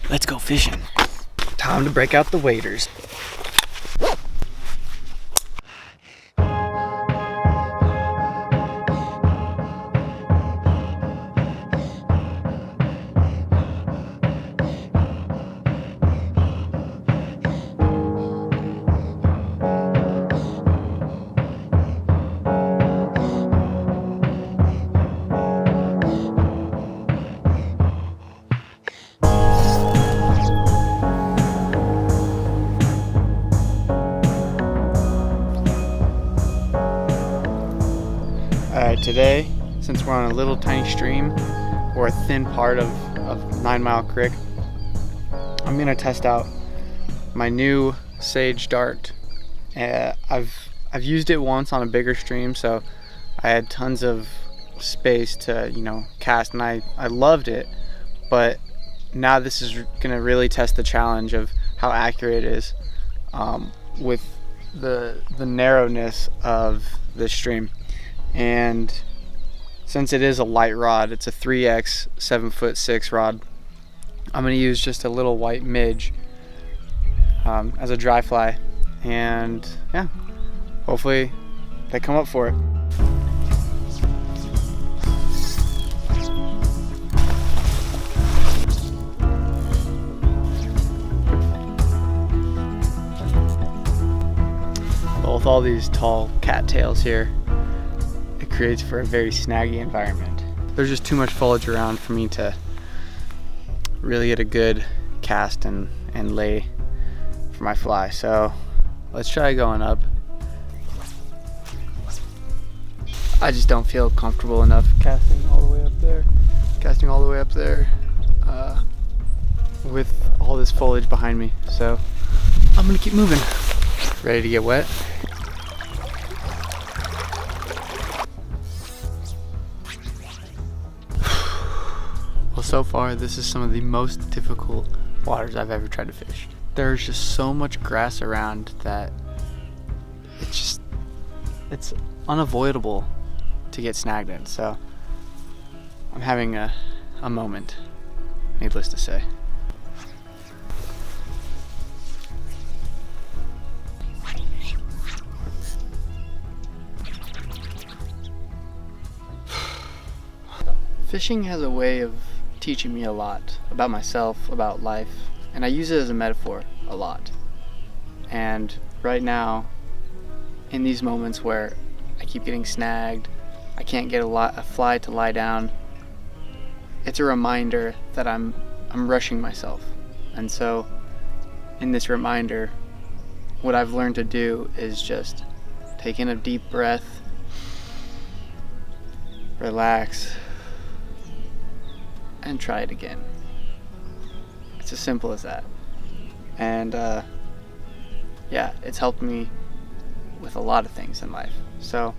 Let's go fishing. Time to break out the waders. Alright, today, since we're on a little tiny stream or a thin part of 9 Mile Creek, I'm gonna test out my new Sage Dart. I've used it once on a bigger stream, so I had tons of space to, cast, and I loved it. But now this is gonna really test the challenge of how accurate it is with the narrowness of this stream. And since it is a light rod, it's a 3X 7'6" rod, I'm going to use just a little white midge as a dry fly, and yeah, hopefully they come up for it. Well, with all these tall cattails here, creates for a very snaggy environment. There's just too much foliage around for me to really get a good cast and lay for my fly. So let's try going up. I just don't feel comfortable enough casting all the way up there with all this foliage behind me. So I'm gonna keep moving. Ready to get wet? Well, so far this is some of the most difficult waters I've ever tried to fish. There's just so much grass around that it's unavoidable to get snagged in. So I'm having a moment, needless to say. Fishing has a way of teaching me a lot about myself, about life, and I use it as a metaphor a lot. And right now, in these moments where I keep getting snagged, I can't get a fly to lie down, it's a reminder that I'm rushing myself. And so in this reminder, what I've learned to do is just take in a deep breath, relax, and try it again. It's as simple as that. And yeah, it's helped me with a lot of things in life. So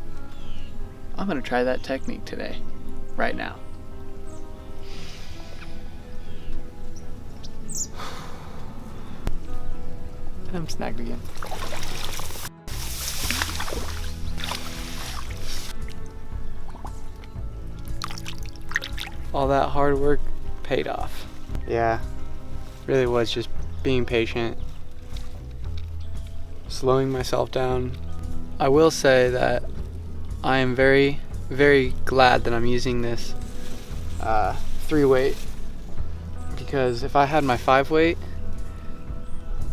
I'm gonna try that technique today, right now. And I'm snagged again. All that hard work paid off. Yeah, really was just being patient, slowing myself down. I will say that I am very, very glad that I'm using this 3-weight, because if I had my 5-weight,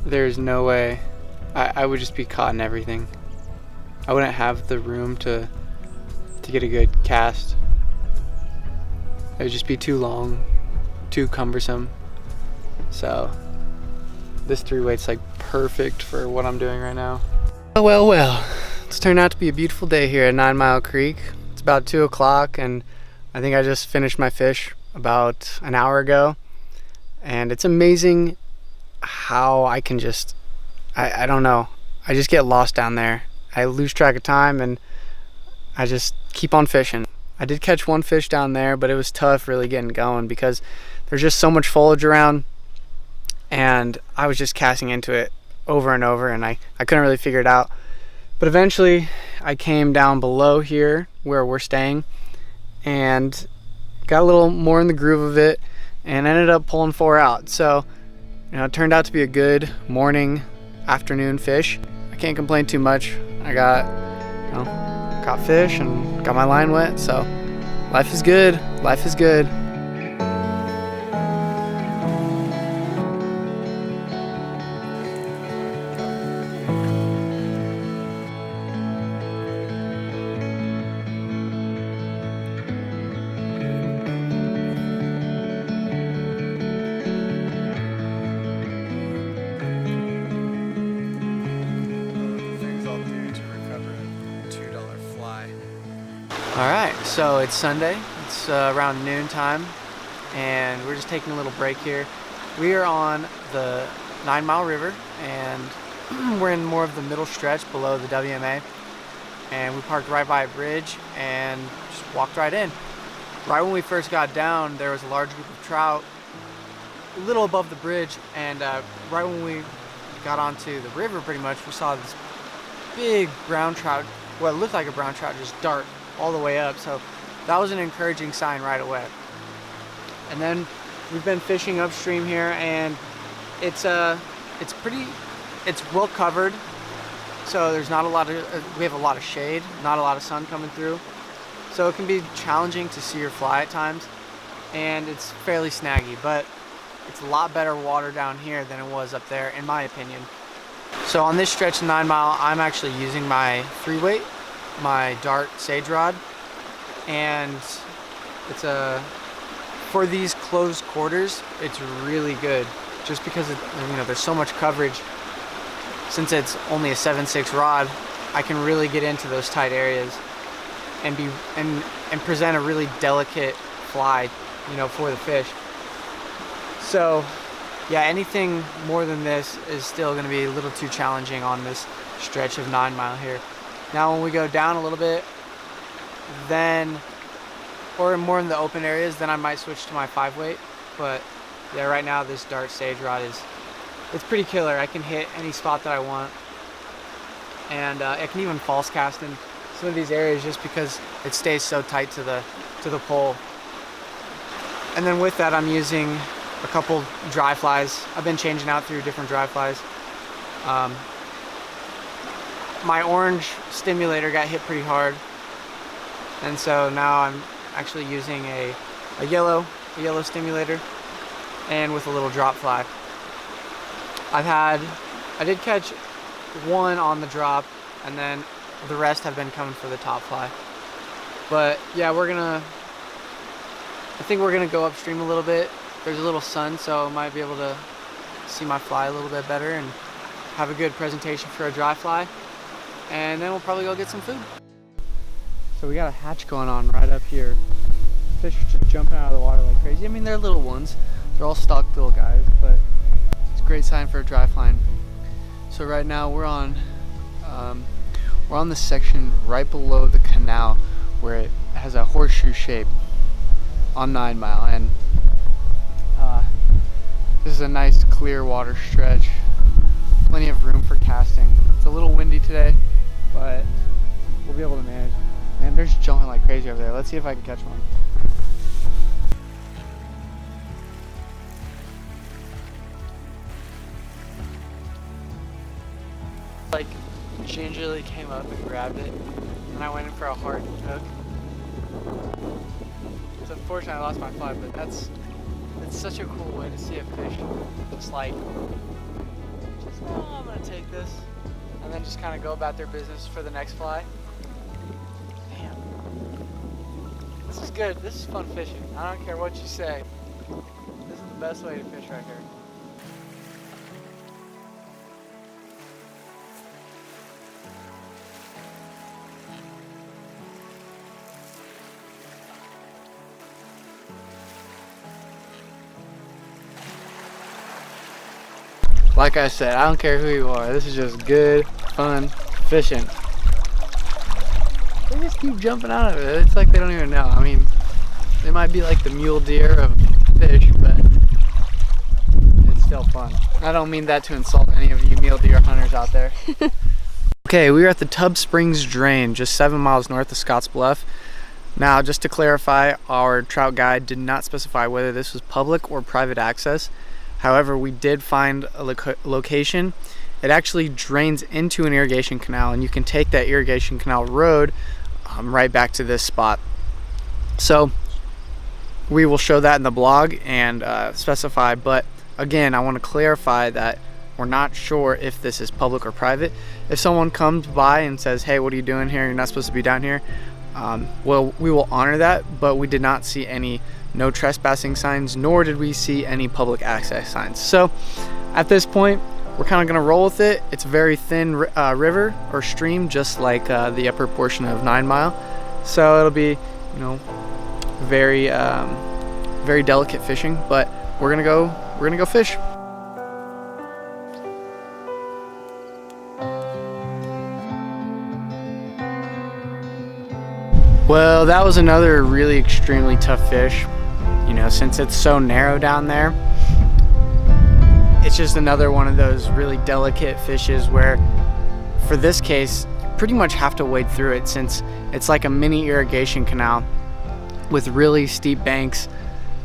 there's no way I would just be caught in everything. I wouldn't have the room to get a good cast. It would just be too long, too cumbersome. So this 3-weight's like perfect for what I'm doing right now. Well, it's turned out to be a beautiful day here at 9 Mile Creek. It's about 2 o'clock, and I think I just finished my fish about an hour ago. And it's amazing how I can just, I don't know, I just get lost down there. I lose track of time and I just keep on fishing. I did catch one fish down there, but it was tough really getting going because there's just so much foliage around, and I was just casting into it over and over, and I couldn't really figure it out. But eventually I came down below here where we're staying and got a little more in the groove of it, and ended up pulling 4 out. So, you know, it turned out to be a good morning, afternoon fish. I can't complain too much. I got, you know, caught fish and got my line wet, so life is good. Life is good. Alright, so it's Sunday, it's around noon time, and we're just taking a little break here. We are on the 9 Mile River, and we're in more of the middle stretch below the WMA, and we parked right by a bridge and just walked right in. Right when we first got down, there was a large group of trout a little above the bridge, and right when we got onto the river pretty much, we saw this big brown trout, what looked like a brown trout, just dart all the way up. So that was an encouraging sign right away. And then we've been fishing upstream here, and it's well covered, so there's not a lot of we have a lot of shade, not a lot of sun coming through, so it can be challenging to see your fly at times, and it's fairly snaggy, but it's a lot better water down here than it was up there, in my opinion. So on this stretch of 9 Mile, I'm actually using my 3-weight, my Dart Sage Rod, and it's for these closed quarters, it's really good, just because there's so much coverage. Since it's only a 7/6 rod, I can really get into those tight areas and present a really delicate fly, for the fish. So yeah, anything more than this is still going to be a little too challenging on this stretch of 9 Mile here. Now when we go down a little bit, or more in the open areas, then I might switch to my 5-weight. But yeah, right now this Dart Sage Rod it's pretty killer. I can hit any spot that I want, and I can even false cast in some of these areas just because it stays so tight to the pole. And then with that, I'm using a couple dry flies. I've been changing out through different dry flies. My orange stimulator got hit pretty hard, and so now I'm actually using a yellow stimulator, and with a little drop fly. I did catch one on the drop, and then the rest have been coming for the top fly. But yeah, I think we're gonna go upstream a little bit. There's a little sun, so I might be able to see my fly a little bit better and have a good presentation for a dry fly. And then we'll probably go get some food. So we got a hatch going on right up here. Fish are just jumping out of the water like crazy. I mean, they're little ones. They're all stock little guys, but it's a great sign for a dry flying. So right now we're on the section right below the canal where it has a horseshoe shape on 9 Mile, and this is a nice clear water stretch. Plenty of room for casting. It's a little windy today, but we'll be able to manage. Man, they're just jumping like crazy over there. Let's see if I can catch one. Like, gingerly came up and grabbed it, and I went in for a hard hook. It's unfortunate I lost my fly, but it's such a cool way to see a fish. Just like, I'm gonna take this, and then just kind of go about their business for the next fly. Damn. This is good. This is fun fishing. I don't care what you say. This is the best way to fish right here. Like I said, I don't care who you are. This is just good, fun fishing. They just keep jumping out of it. It's like they don't even know. I mean, they might be like the mule deer of fish, but it's still fun. I don't mean that to insult any of you mule deer hunters out there. Okay, we are at the Tub Springs Drain, just 7 miles north of Scottsbluff. Now, just to clarify, our trout guide did not specify whether this was public or private access. However, we did find a location. It actually drains into an irrigation canal, and you can take that irrigation canal road right back to this spot. So we will show that in the blog and specify, but again, I want to clarify that we're not sure if this is public or private. If someone comes by and says, hey, what are you doing here? You're not supposed to be down here. Well, we will honor that, but we did not see any no trespassing signs, nor did we see any public access signs. So at this point, we're kind of going to roll with it. It's a very thin river or stream, just like the upper portion of 9 Mile. So it'll be, very, very delicate fishing, but we're gonna go fish. Well, that was another really extremely tough fish. Since it's so narrow down there, it's just another one of those really delicate fishes where, for this case, you pretty much have to wade through it, since it's like a mini irrigation canal with really steep banks.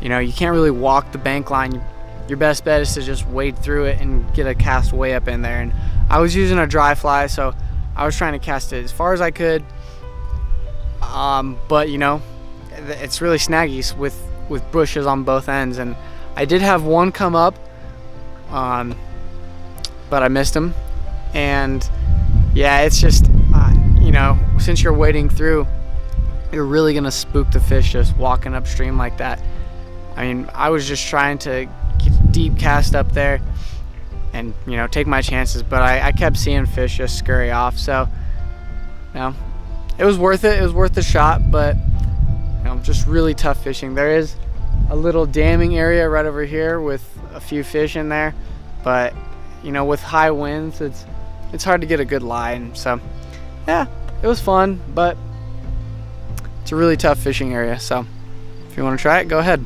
You can't really walk the bank line. Your best bet is to just wade through it and get a cast way up in there. And I was using a dry fly, so I was trying to cast it as far as I could. But it's really snaggy with bushes on both ends, and I did have one come up, but I missed him. And yeah, it's just since you're wading through, you're really gonna spook the fish just walking upstream like that. I was just trying to get a deep cast up there and take my chances, but I kept seeing fish just scurry off. So it was worth it. It was worth the shot, but just really tough fishing. There is a little damming area right over here with a few fish in there, but with high winds, it's hard to get a good line. So yeah, it was fun, but it's a really tough fishing area. So if you want to try it, go ahead.